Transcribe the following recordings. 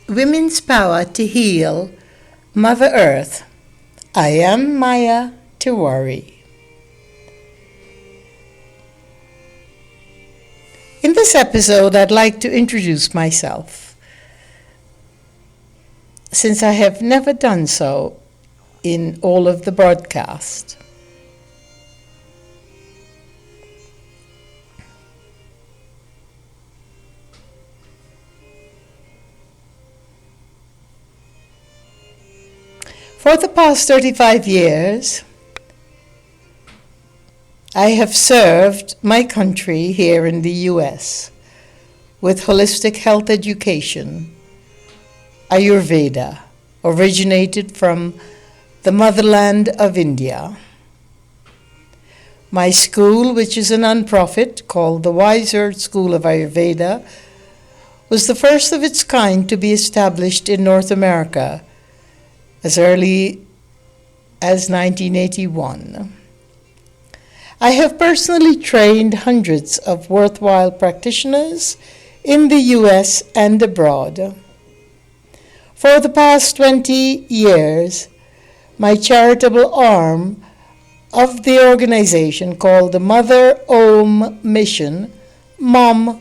Women's Power to Heal Mother Earth. I am Maya Tiwari. In this episode, I'd like to introduce myself, since I have never done so in all of the broadcast. For the past 35 years, I have served my country here in the U.S. with holistic health education, Ayurveda, originated from the motherland of India. My school, which is a non-profit called the Wise Earth School of Ayurveda, was the first of its kind to be established in North America as early as 1981. I have personally trained hundreds of worthwhile practitioners in the U.S. and abroad. For the past 20 years, my charitable arm of the organization called the Mother Om Mission, MOM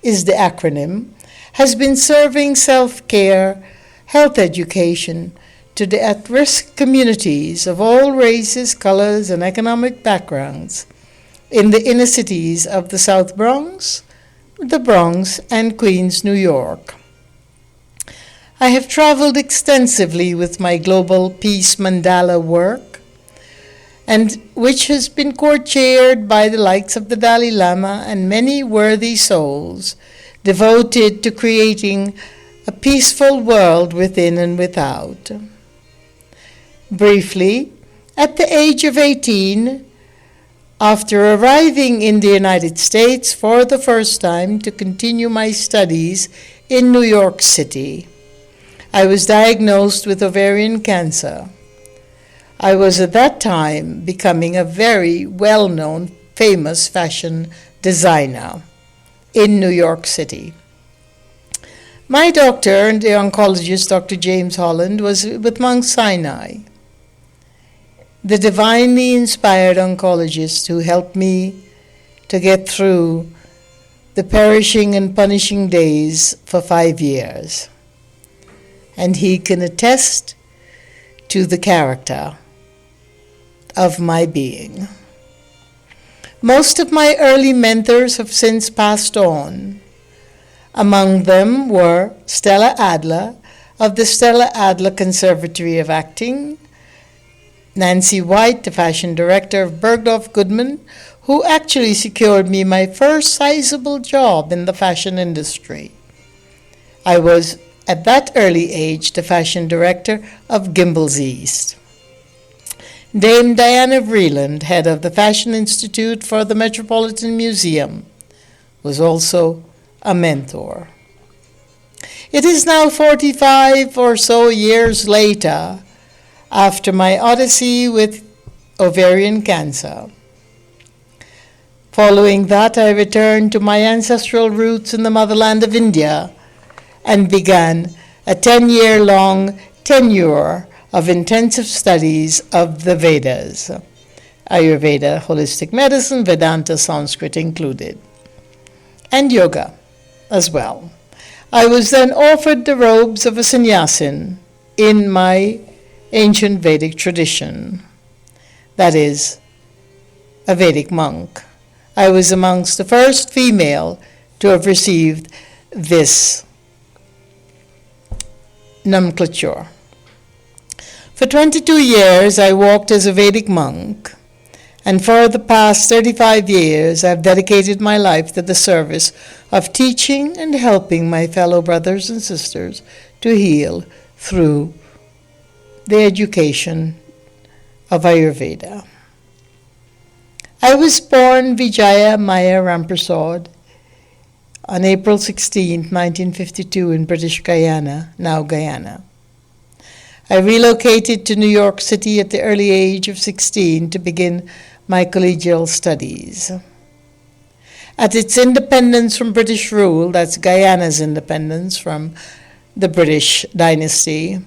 is the acronym, has been serving self-care, health education to the at-risk communities of all races, colors, and economic backgrounds in the inner cities of the South Bronx, the Bronx, and Queens, New York. I have traveled extensively with my global peace mandala work, and which has been co-chaired by the likes of the Dalai Lama and many worthy souls devoted to creating a peaceful world within and without. Briefly, at the age of 18, after arriving in the United States for the first time to continue my studies in New York City, I was diagnosed with ovarian cancer. I was at that time becoming a very well-known, famous fashion designer in New York City. My doctor, the oncologist, Dr. James Holland, was with Mount Sinai, the divinely inspired oncologist who helped me to get through the perishing and punishing days for 5 years. And he can attest to the character of my being. Most of my early mentors have since passed on. Among them were Stella Adler of the Stella Adler Conservatory of Acting, Nancy White, the fashion director of Bergdorf Goodman, who actually secured me my first sizable job in the fashion industry. I was, at that early age, the fashion director of Gimbel's East. Dame Diana Vreeland, head of the Fashion Institute for the Metropolitan Museum, was also a mentor. It is now 45 or so years later, after my odyssey with ovarian cancer. Following that, I returned to my ancestral roots in the motherland of India and began a 10-year-long tenure of intensive studies of the Vedas, Ayurveda, holistic medicine, Vedanta, Sanskrit included, and yoga as well. I was then offered the robes of a sannyasin in my ancient Vedic tradition, that is, a Vedic monk. I was amongst the first female to have received this nomenclature. For 22 years, I walked as a Vedic monk, and for the past 35 years, I've dedicated my life to the service of teaching and helping my fellow brothers and sisters to heal through the education of Ayurveda. I was born Vijaya Maya Ramprasad on April 16, 1952 in British Guyana, now Guyana. I relocated to New York City at the early age of 16 to begin my collegial studies. At its independence from British rule, that's Guyana's independence from the British dynasty,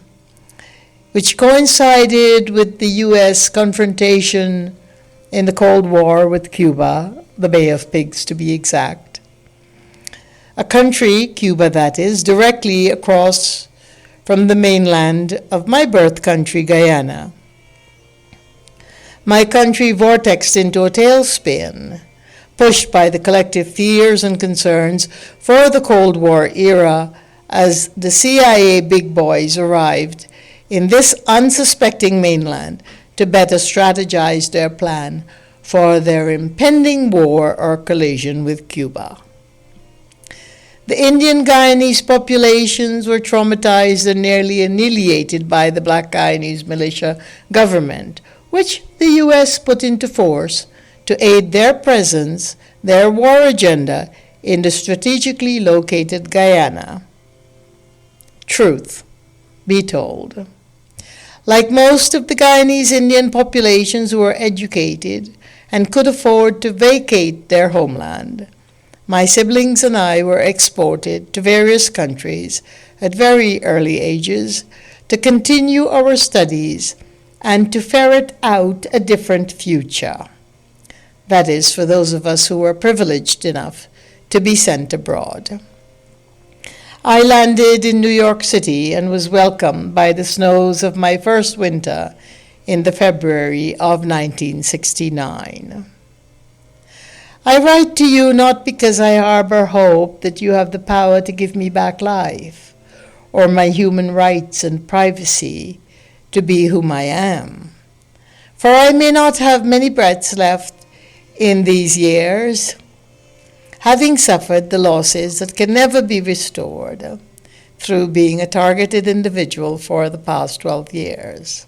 which coincided with the U.S. confrontation in the Cold War with Cuba, the Bay of Pigs to be exact. A country, Cuba that is, directly across from the mainland of my birth country, Guyana. My country vortexed into a tailspin, pushed by the collective fears and concerns for the Cold War era as the CIA big boys arrived in this unsuspecting mainland to better strategize their plan for their impending war or collision with Cuba. The Indian Guyanese populations were traumatized and nearly annihilated by the Black Guyanese militia government, which the U.S. put into force to aid their presence, their war agenda, in the strategically located Guyana. Truth be told, like most of the Guyanese Indian populations who were educated and could afford to vacate their homeland, my siblings and I were exported to various countries at very early ages to continue our studies and to ferret out a different future. That is, for those of us who were privileged enough to be sent abroad. I landed in New York City and was welcomed by the snows of my first winter in the February of 1969. I write to you not because I harbor hope that you have the power to give me back life, or my human rights and privacy to be whom I am. For I may not have many breaths left in these years, having suffered the losses that can never be restored through being a targeted individual for the past 12 years.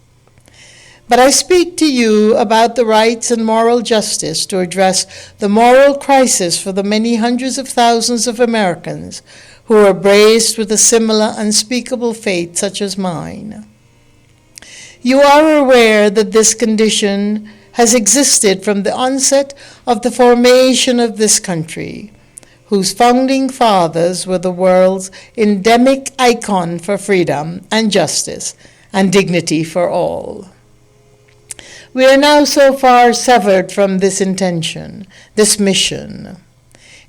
But I speak to you about the rights and moral justice to address the moral crisis for the many hundreds of thousands of Americans who are braced with a similar unspeakable fate such as mine. You are aware that this condition has existed from the onset of the formation of this country, whose founding fathers were the world's endemic icon for freedom and justice and dignity for all. We are now so far severed from this intention, this mission.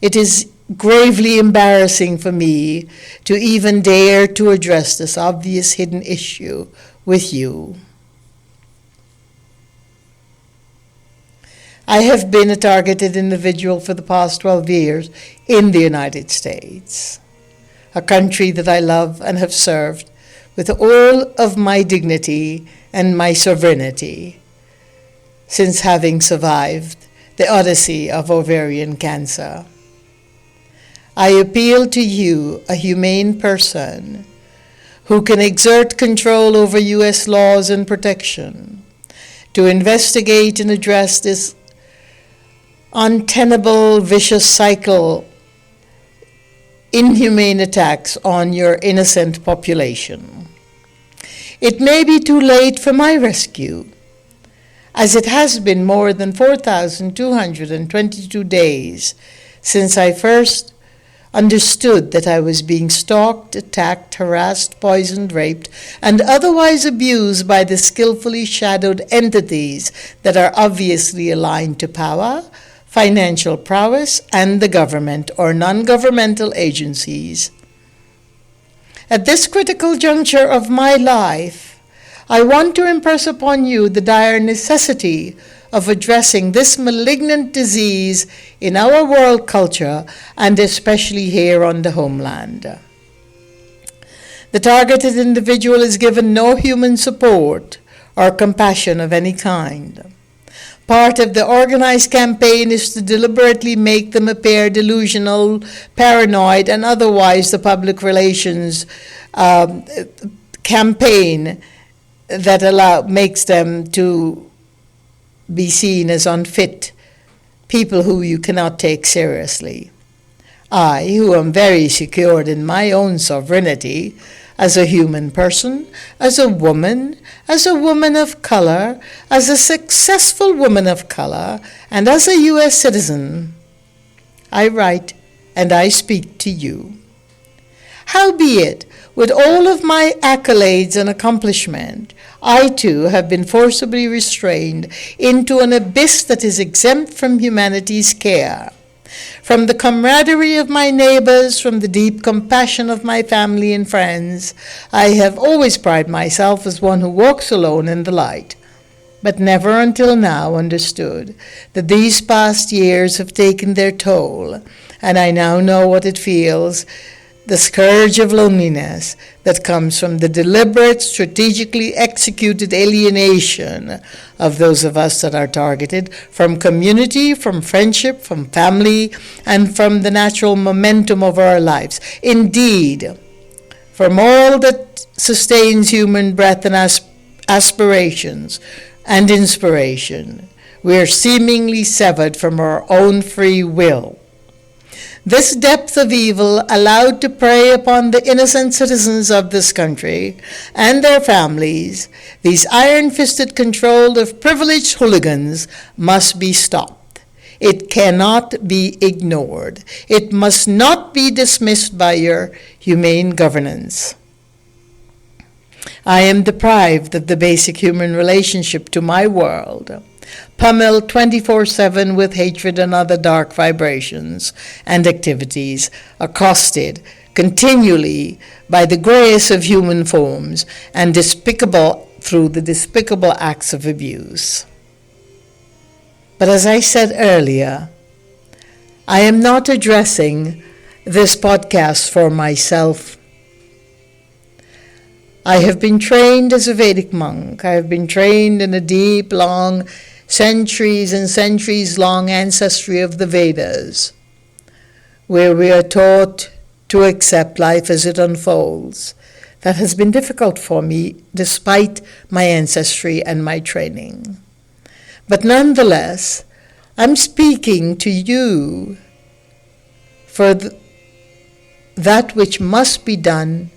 It is gravely embarrassing for me to even dare to address this obvious hidden issue with you. I have been a targeted individual for the past 12 years in the United States, a country that I love and have served with all of my dignity and my sovereignty, since having survived the odyssey of ovarian cancer. I appeal to you, a humane person who can exert control over U.S. laws and protection, to investigate and address this untenable, vicious cycle, inhumane attacks on your innocent population. It may be too late for my rescue, as it has been more than 4,222 days since I first understood that I was being stalked, attacked, harassed, poisoned, raped, and otherwise abused by the skillfully shadowed entities that are obviously aligned to power, financial prowess, and the government or non-governmental agencies. At this critical juncture of my life, I want to impress upon you the dire necessity of addressing this malignant disease in our world culture, and especially here on the homeland. The targeted individual is given no human support or compassion of any kind. Part of the organized campaign is to deliberately make them appear delusional, paranoid, and otherwise the public relations campaign that makes them to be seen as unfit, people who you cannot take seriously. I, who am very secured in my own sovereignty, as a human person, as a woman of color, as a successful woman of color, and as a U.S. citizen, I write and I speak to you. Howbeit, with all of my accolades and accomplishment, I too have been forcibly restrained into an abyss that is exempt from humanity's care. From the camaraderie of my neighbors, from the deep compassion of my family and friends, I have always prided myself as one who walks alone in the light, but never until now understood that these past years have taken their toll, and I now know what it feels, the scourge of loneliness that comes from the deliberate, strategically executed alienation of those of us that are targeted from community, from friendship, from family, and from the natural momentum of our lives. Indeed, from all that sustains human breath and aspirations and inspiration, we are seemingly severed from our own free will. This depth of evil allowed to prey upon the innocent citizens of this country and their families, these iron-fisted control of privileged hooligans, must be stopped. It cannot be ignored. It must not be dismissed by your humane governance. I am deprived of the basic human relationship to my world, pummeled 24/7 with hatred and other dark vibrations and activities, accosted continually by the grayest of human forms and despicable through the despicable acts of abuse. But as I said earlier, I am not addressing this podcast for myself. I have been trained as a Vedic monk. I have been trained in a deep, long, centuries and centuries long ancestry of the Vedas, where we are taught to accept life as it unfolds. That has been difficult for me despite my ancestry and my training. But nonetheless, I'm speaking to you for that which must be done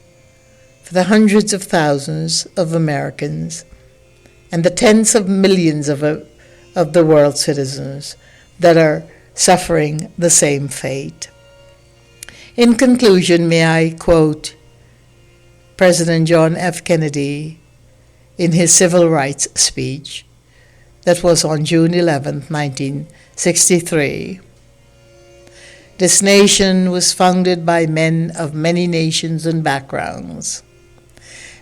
for the hundreds of thousands of Americans and the tens of millions of the world's citizens that are suffering the same fate. In conclusion, may I quote President John F. Kennedy in his civil rights speech that was on June 11, 1963. This nation was founded by men of many nations and backgrounds,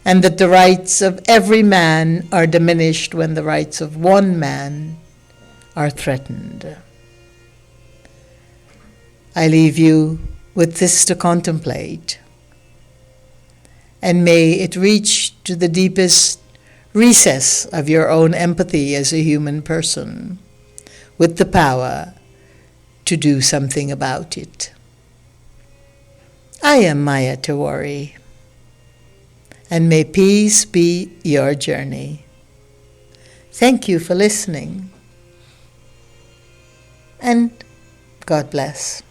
and that the rights of every man are diminished when the rights of one man are threatened. I leave you with this to contemplate, and may it reach to the deepest recess of your own empathy as a human person, with the power to do something about it. I am Maya Tiwari, and may peace be your journey. Thank you for listening, and God bless.